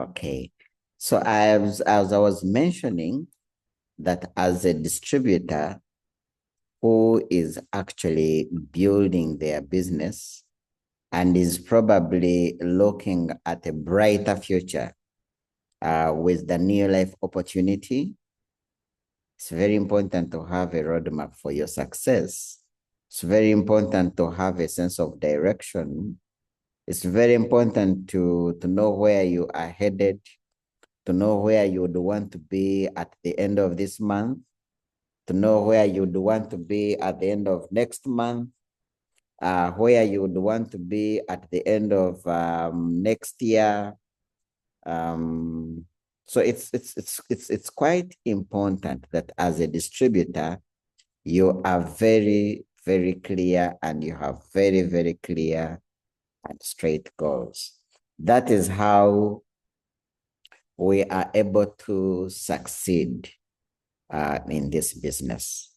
Okay. So as I was mentioning that as a distributor who is actually building their business and is probably looking at a brighter future with the new life opportunity, it's very important to have a roadmap for your success. It's very important to have a sense of direction. It's very important to know where you are headed, to know where you would want to be at the end of this month, to know where you would want to be at the end of next month, where you would want to be at the end of next year. So it's quite important that as a distributor, you are very, very clear and you have very, very clear and straight goals. That is how we are able to succeed in this business.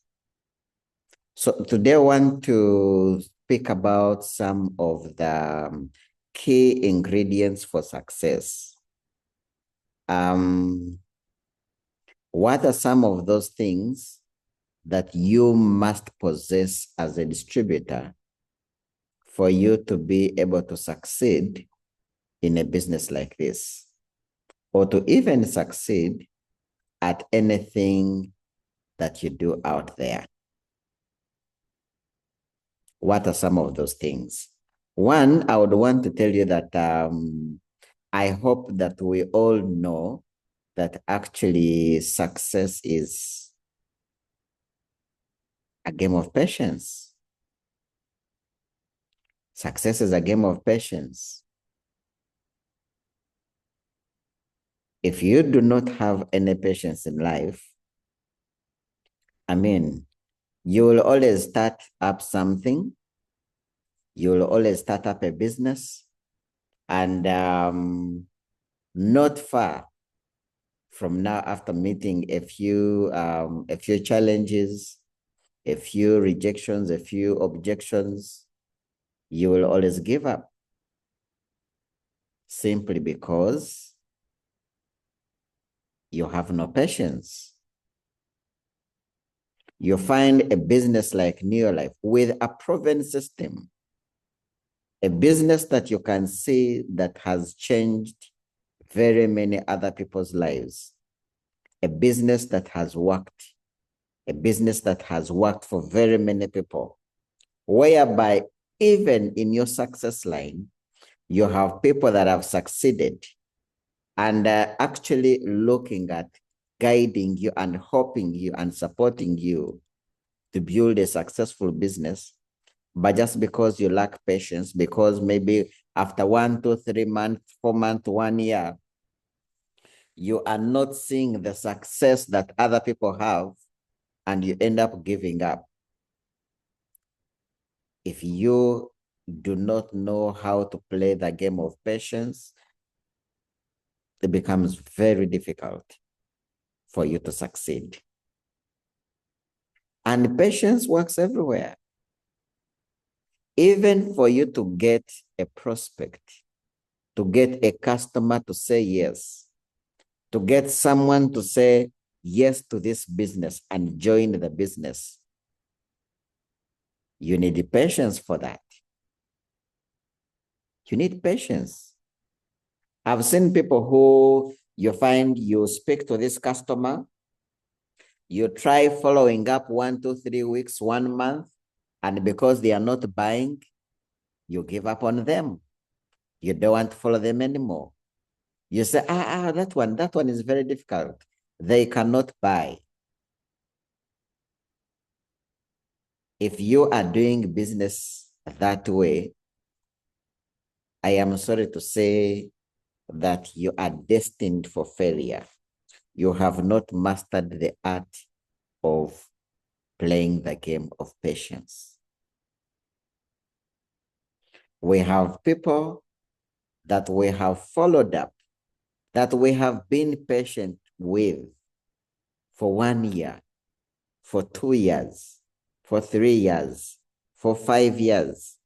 So today I want to speak about some of the key ingredients for success. What are some of those things that you must possess as a distributor for you to be able to succeed in a business like this, or to even succeed at anything that you do out there? What are some of those things? One, I would want to tell you that I hope that we all know that actually success is a game of patience. Success is a game of patience. If you do not have any patience in life, I mean, you will always start up something. You will always start up a business, and not far from now, after meeting a few challenges, a few rejections, a few objections, you will always give up, simply because you have no patience. You find a business like Neolife with a proven system, a business that you can see that has changed very many other people's lives, a business that has worked, a business that has worked for very many people, whereby even in your success line, you have people that have succeeded and are actually looking at guiding you and helping you and supporting you to build a successful business. But just because you lack patience, because maybe after 1, 2, 3 months, 4 months, 1 year, you are not seeing the success that other people have, and you end up giving up. If you do not know how to play the game of patience, it becomes very difficult for you to succeed. And patience works everywhere. Even for you to get a prospect, to get a customer to say yes, to get someone to say yes to this business and join the business, you need patience for that. You need patience. I've seen people who you find you speak to this customer, you try following up 1, 2, 3 weeks, 1 month, and because they are not buying, you give up on them. You don't want to follow them anymore. You say, that one is very difficult. They cannot buy. If you are doing business that way, I am sorry to say that you are destined for failure. You have not mastered the art of playing the game of patience. We have people that we have followed up, that we have been patient with for 1 year, for 2 years, for 3 years, for 5 years,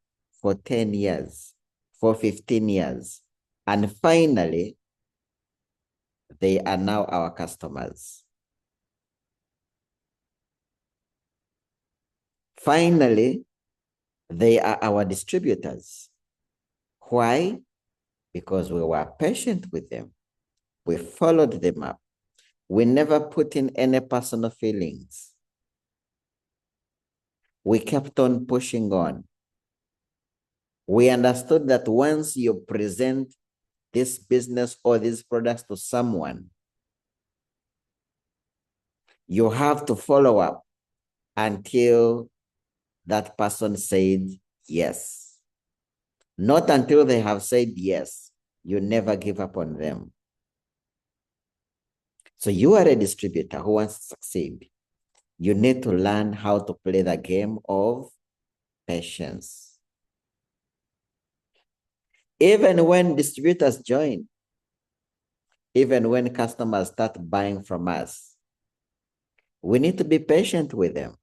for 10 years, for 15 years. And finally, They are now our customers. Finally, they are our distributors. Why? Because we were patient with them. We followed them up. We never put in any personal feelings. We kept on pushing on. We understood that once you present this business or these products to someone, you have to follow up until that person said yes. Not until they have said yes. You never give up on them. So you are a distributor who wants to succeed. You need to learn how to play the game of patience. Even when distributors join, even when customers start buying from us, we need to be patient with them.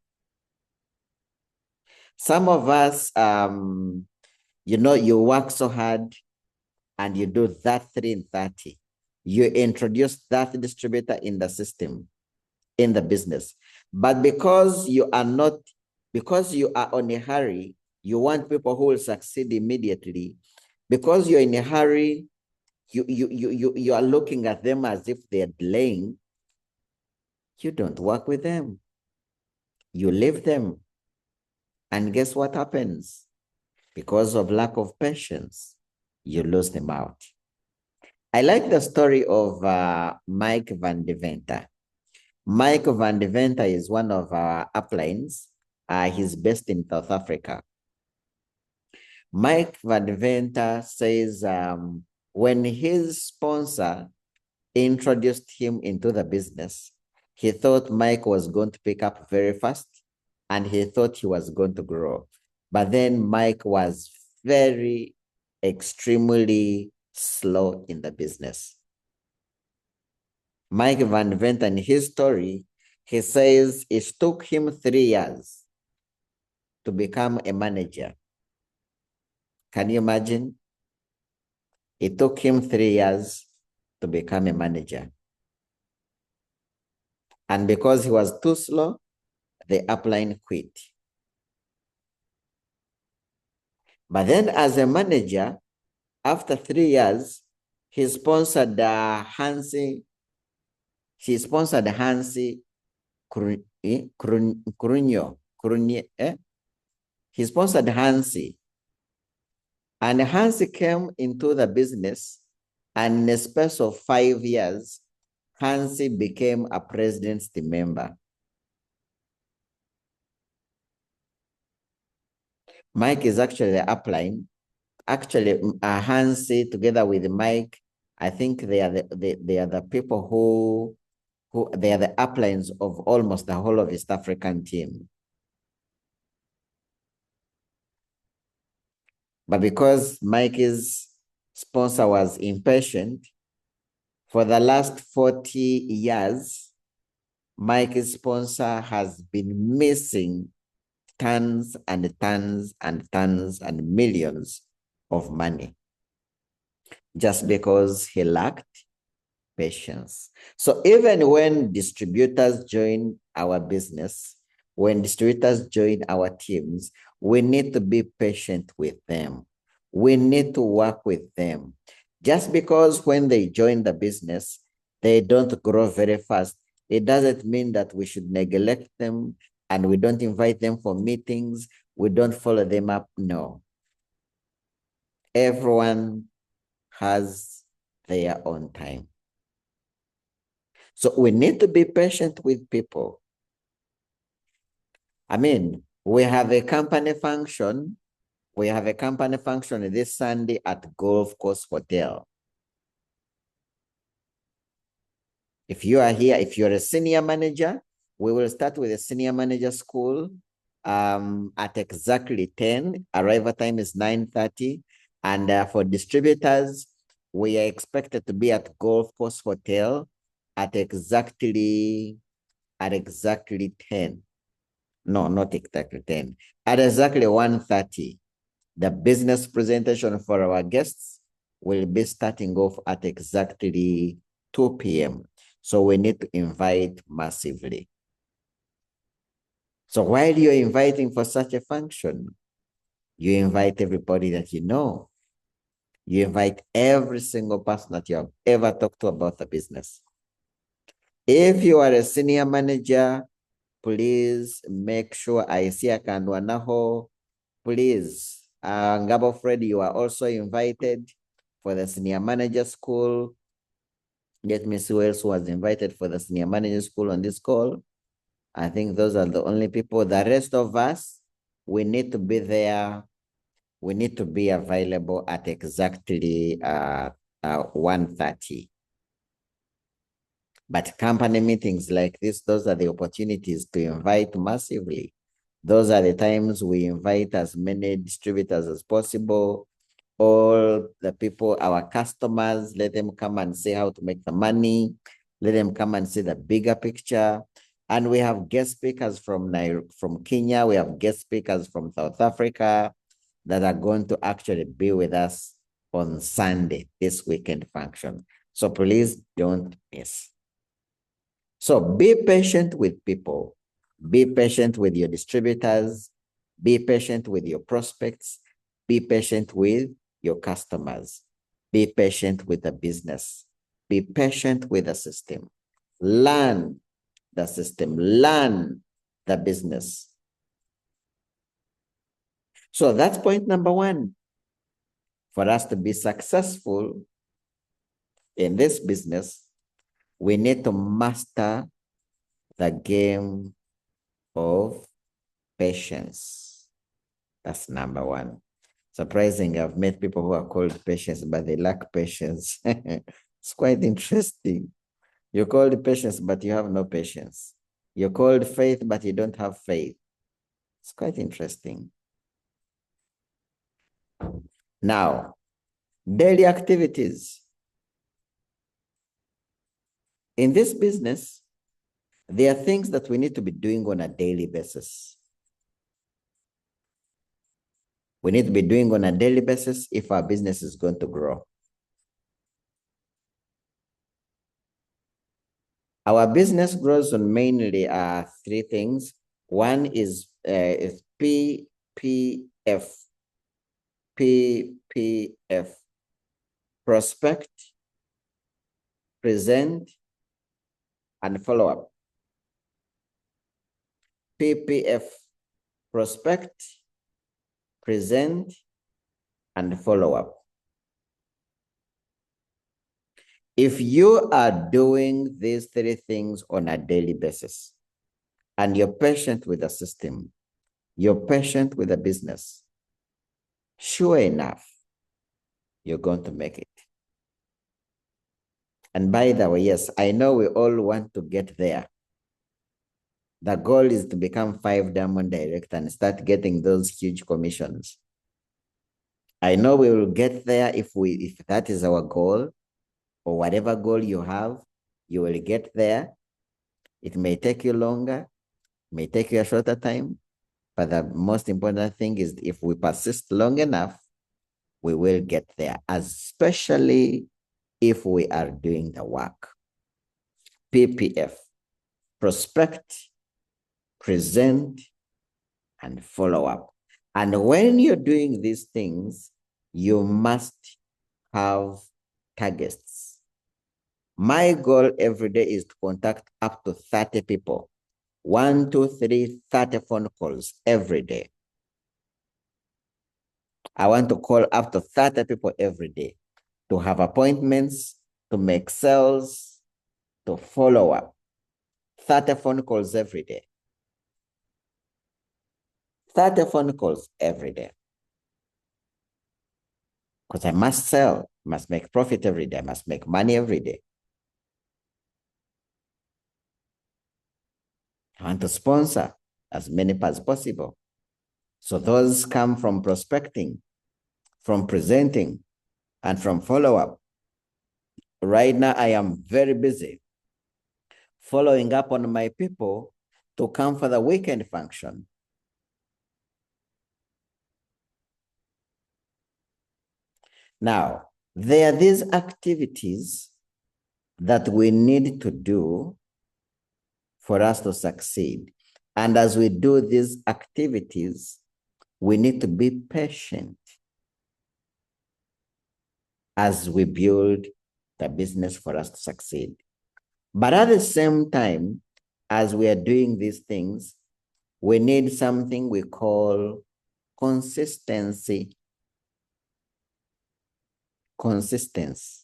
Some of us, you work so hard and you do that 3 in 30. You introduce that distributor in the system, in the business. But because you are on a hurry, you want people who will succeed immediately. Because you're in a hurry, you are looking at them as if they're delaying. You don't work with them. You leave them. And guess what happens? Because of lack of patience, you lose them out. I like the story of Mike Van Deventer. Mike Van Deventer is one of our uplines. He's based in South Africa. Mike Van Deventer says when his sponsor introduced him into the business, he thought Mike was going to pick up very fast and he thought he was going to grow. But then Mike was very extremely slow in the business. Mike Van Deventer, in his story, he says it took him 3 years to become a manager. Can you imagine? It took him 3 years to become a manager. And because he was too slow, the upline quit. But then as a manager, after 3 years, he sponsored Hansi. He sponsored Hansi Crunio. He sponsored Hansi. And Hansi came into the business, and in a space of 5 years, Hansi became a president's team member. Mike is actually the upline. Actually, Hansi together with Mike, I think they are the people who they are the uplines of almost the whole of East African team. But because Mike's sponsor was impatient, for the last 40 years, Mike's sponsor has been missing tons and tons and tons and millions of money just because he lacked patience. So even when distributors join our business, when distributors join our teams, we need to be patient with them. We need to work with them. Just because when they join the business, they don't grow very fast, it doesn't mean that we should neglect them and we don't invite them for meetings. We don't follow them up. No. Everyone has their own time. So we need to be patient with people. I mean, we have a company function. We have a company function this Sunday at Golf Course Hotel. If you are here, if you're a senior manager, we will start with a senior manager school at exactly 10. Arrival time is 9:30. And for distributors, we are expected to be at Golf Course Hotel at exactly 10. No, not exactly 10. At exactly 1:30. The business presentation for our guests will be starting off at exactly 2 p.m. So we need to invite massively. So while you're inviting for such a function, you invite everybody that you know. You invite every single person that you have ever talked to about the business. If you are a senior manager, please make sure I see Akandwanaho. Please, Ngabo Fred, you are also invited for the senior manager school. Let me see who else was invited for the senior manager school on this call. I think those are the only people. The rest of us, we need to be there. We need to be available at exactly 1:30. But company meetings like this, those are the opportunities to invite massively. Those are the times we invite as many distributors as possible. All the people, our customers, let them come and see how to make the money. Let them come and see the bigger picture. And we have guest speakers from Kenya. We have guest speakers from South Africa that are going to actually be with us on Sunday, this weekend function. So please don't miss. So be patient with people. Be patient with your distributors. Be patient with your prospects. Be patient with your customers. Be patient with the business. Be patient with the system. Learn the system. Learn the business. So that's point number one. For us to be successful in this business, we need to master the game of patience. That's number one. Surprising, I've met people who are called patience, but they lack patience. It's quite interesting. You're called patience, but you have no patience. You're called faith, but you don't have faith. It's quite interesting. Now, daily activities. In this business, there are things that we need to be doing on a daily basis. We need to be doing on a daily basis if our business is going to grow. Our business grows on mainly three things. One is PPF. PPF. Prospect, present, and follow up. PPF. Prospect, present, and follow up. If you are doing these three things on a daily basis, and you're patient with the system, you're patient with the business, sure enough, you're going to make it. And by the way, yes, I know we all want to get there. The goal is to become 5 Diamond Director and start getting those huge commissions. I know we will get there if that is our goal, or whatever goal you have, you will get there. It may take you longer, may take you a shorter time, but the most important thing is if we persist long enough, we will get there, especially if we are doing the work. PPF, prospect, present, and follow up. And when you're doing these things, you must have targets. My goal every day is to contact up to 30 people. 1, 2, 3, 30 phone calls every day. I want to call up to 30 people every day to have appointments, to make sales, to follow up. 30 phone calls every day. 30 phone calls every day. Because I must sell, must make profit every day, I must make money every day. I want to sponsor as many as possible. So those come from prospecting, from presenting, and from follow-up. Right now, I am very busy following up on my people to come for the weekend function. Now, there are these activities that we need to do for us to succeed. And as we do these activities, we need to be patient as we build the business for us to succeed. But at the same time, as we are doing these things, we need something we call consistency. Consistency.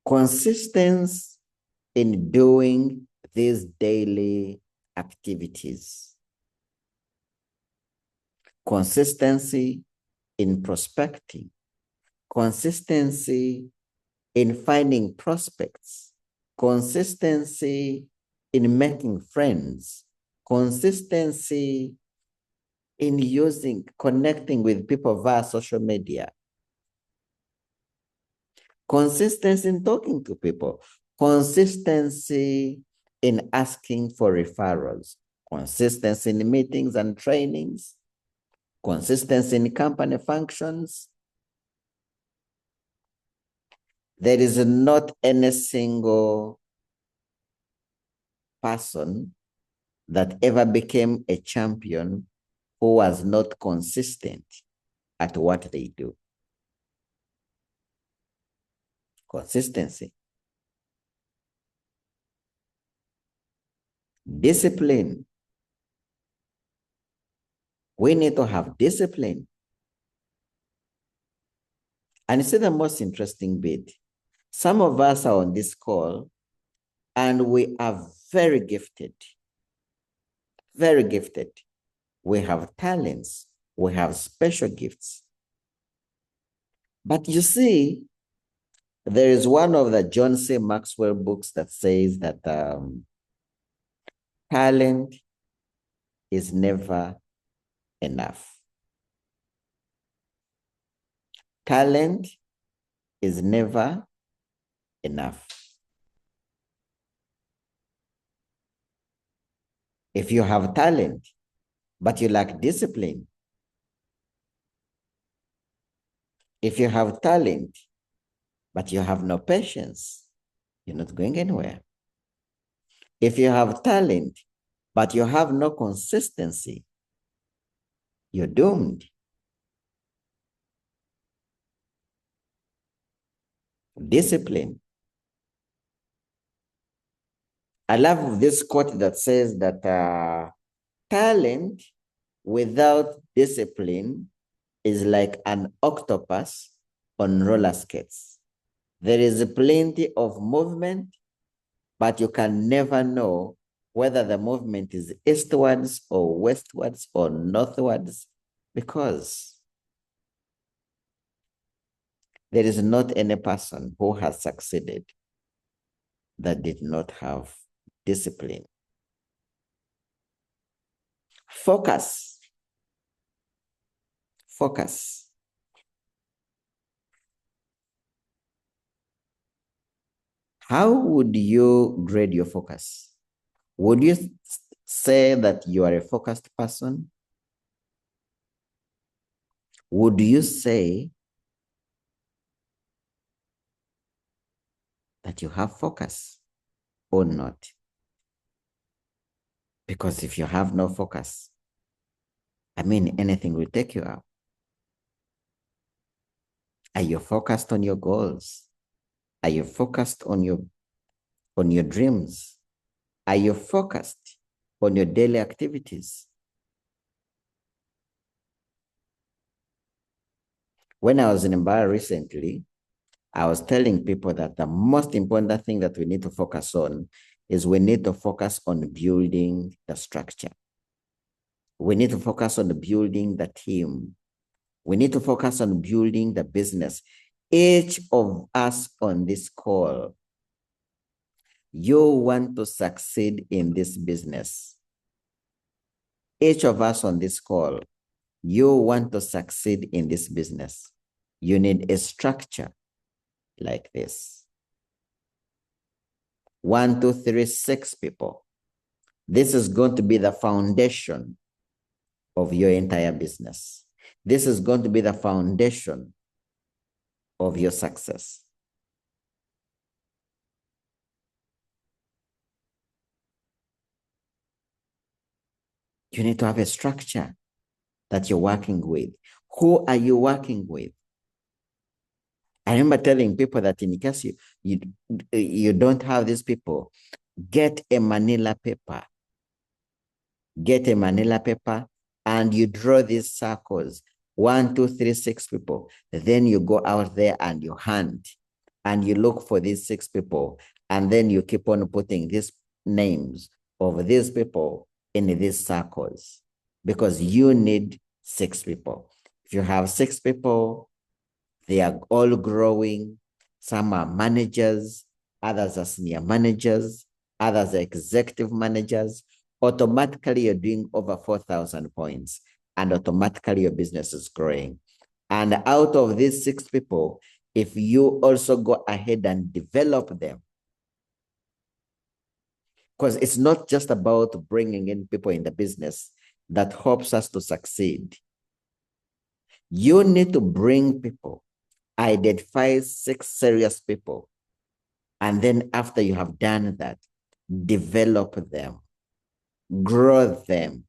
Consistency in doing these daily activities. Consistency in prospecting. Consistency in finding prospects. Consistency in making friends. Consistency in connecting with people via social media. Consistency in talking to people. Consistency in asking for referrals. Consistency in meetings and trainings. Consistency in company functions. There is not any single person that ever became a champion who was not consistent at what they do. Consistency. Discipline. We need to have discipline. And you see the most interesting bit. Some of us are on this call and we are very gifted. Very gifted. We have talents. We have special gifts. But you see, there is one of the John C. Maxwell books that says that talent is never enough. Talent is never enough. If you have talent, but you lack discipline, if you have talent, but you have no patience, you're not going anywhere. If you have talent, but you have no consistency, you're doomed. Discipline. I love this quote that says that talent without discipline is like an octopus on roller skates. There is plenty of movement, but you can never know whether the movement is eastwards or westwards or northwards, because there is not any person who has succeeded that did not have discipline. Focus. Focus. How would you grade your focus? Would you say that you are a focused person? Would you say that you have focus or not? Because if you have no focus, I mean, anything will take you out. Are you focused on your goals? Are you focused on your dreams? Are you focused on your daily activities? When I was in Mbara recently, I was telling people that the most important thing that we need to focus on is we need to focus on building the structure. We need to focus on building the team. We need to focus on building the business. Each of us on this call, you want to succeed in this business. Each of us on this call, you want to succeed in this business. You need a structure like this. 1, 2, 3, 6 people. This is going to be the foundation of your entire business. This is going to be the foundation of your success. You need to have a structure that you're working with. Who are you working with? I remember telling people that in case you don't have these people, get a manila paper. Get a manila paper and you draw these circles. 1, 2, 3, 6 people. Then you go out there and you hunt and you look for these 6 people. And then you keep on putting these names of these people in these circles because you need 6 people. If you have 6 people, they are all growing. Some are managers, others are senior managers, others are executive managers. Automatically, you're doing over 4,000 points, and automatically your business is growing. And out of these 6 people, if you also go ahead and develop them, because it's not just about bringing in people in the business that helps us to succeed. You need to bring people, identify 6 serious people, and then after you have done that, develop them, grow them,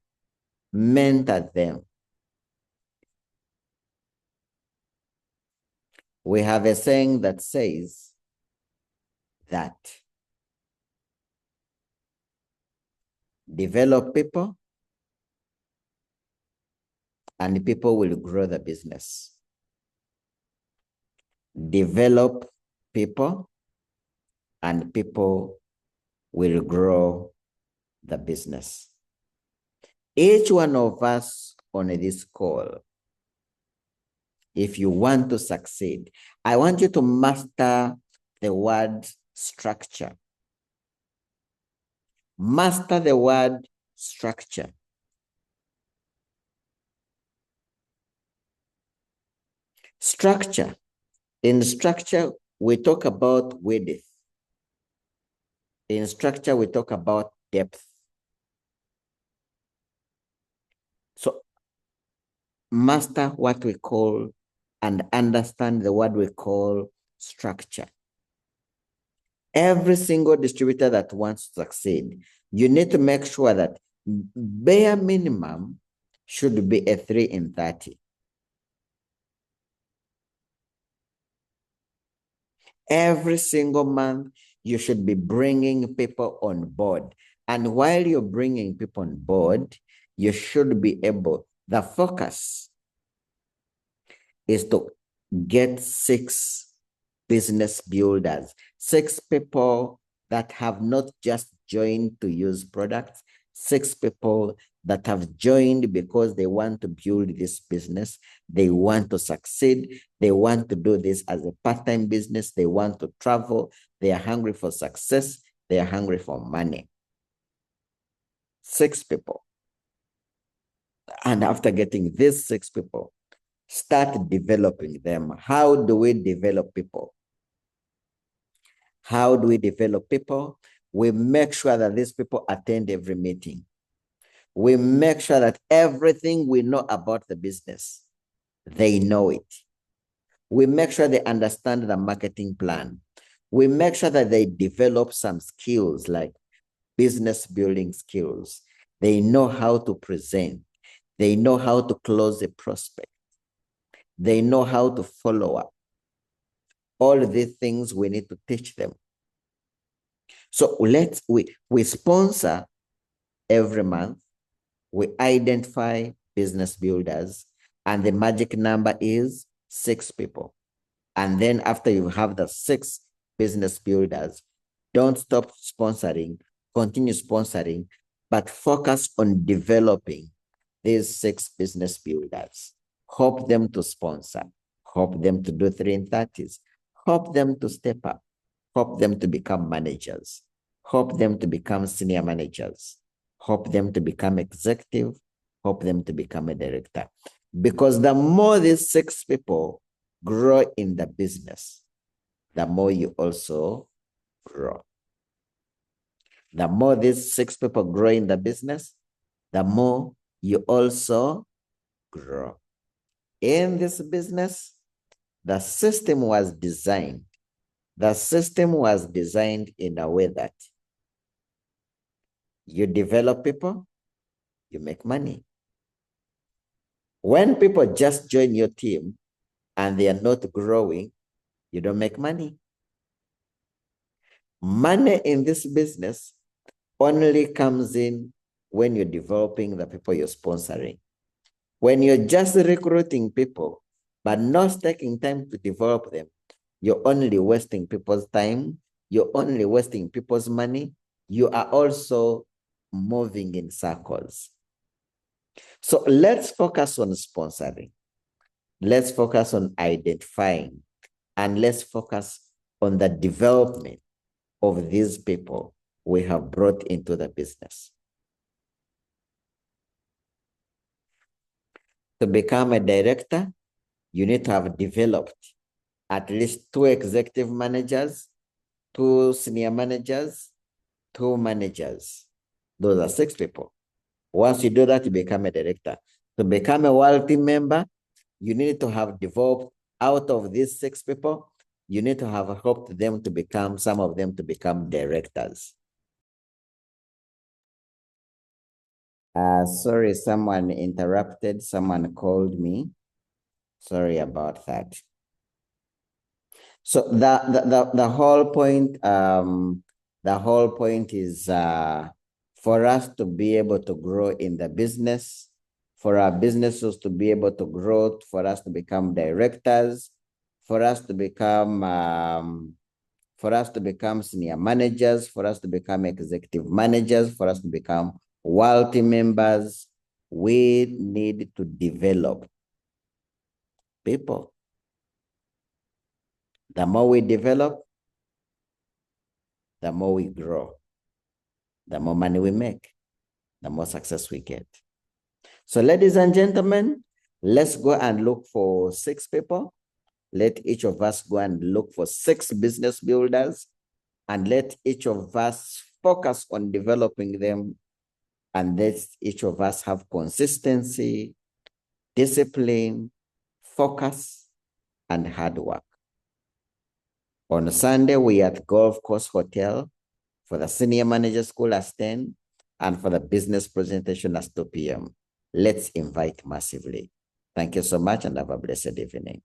mentor them. We have a saying that says that develop people and people will grow the business. Develop people and people will grow the business. Each one of us on this call, if you want to succeed, I want you to master the word structure. Master the word structure. Structure. In structure, we talk about width. In structure, we talk about depth. So master what we call and understand the word we call structure. Every single distributor that wants to succeed, you need to make sure that bare minimum should be a 3 in 30. Every single month, you should be bringing people on board. And while you're bringing people on board, you should be able, the focus is to get 6 business builders, 6 people that have not just joined to use products, 6 people that have joined because they want to build this business, they want to succeed, they want to do this as a part-time business, they want to travel, they are hungry for success, they are hungry for money. 6 people. And after getting these 6 people, start developing them. How do we develop people? How do we develop people? We make sure that these people attend every meeting. We make sure that everything we know about the business, they know it. We make sure they understand the marketing plan. We make sure that they develop some skills like business building skills. They know how to present. They know how to close a prospect. They know how to follow up. All these things we need to teach them. So we sponsor every month. We identify business builders, and the magic number is 6 people. And then after you have the 6 business builders, don't stop sponsoring, continue sponsoring, but focus on developing these 6 business builders. Help them to sponsor, help them to do 3 in 30s, help them to step up, help them to become managers, help them to become senior managers, help them to become executive, help them to become a director. Because the more these 6 people grow in the business, the more you also grow. The more these 6 people grow in the business, the more you also grow. In this business, The system was designed. The system was designed in a way that you develop people, you make money. When people just join your team and they are not growing, you don't make money. Money in this business only comes in when you're developing the people you're sponsoring. When you're just recruiting people, but not taking time to develop them, you're only wasting people's time. You're only wasting people's money. You are also moving in circles. So let's focus on sponsoring. Let's focus on identifying, and let's focus on the development of these people we have brought into the business. To become a director, you need to have developed at least 2 executive managers, 2 senior managers, 2 managers. Those are 6 people. Once you do that, you become a director. To become a world team member, you need to have developed out of these 6 people, you need to have helped them to become, some of them to become directors. Sorry, someone interrupted. Someone called me. Sorry about that. So the whole point is for us to be able to grow in the business, for our businesses to be able to grow, for us to become directors, for us to become senior managers, for us to become executive managers, for us to become world team members, we need to develop people. The more we develop, the more we grow, the more money we make, the more success we get. So ladies and gentlemen, let's go and look for 6 people. Let each of us go and look for 6 business builders, and let each of us focus on developing them. And let each of us have consistency, discipline, focus, and hard work. On Sunday, we are at Golf Course Hotel for the senior manager school at 10 and for the business presentation at 2 p.m. Let's invite massively. Thank you so much and have a blessed evening.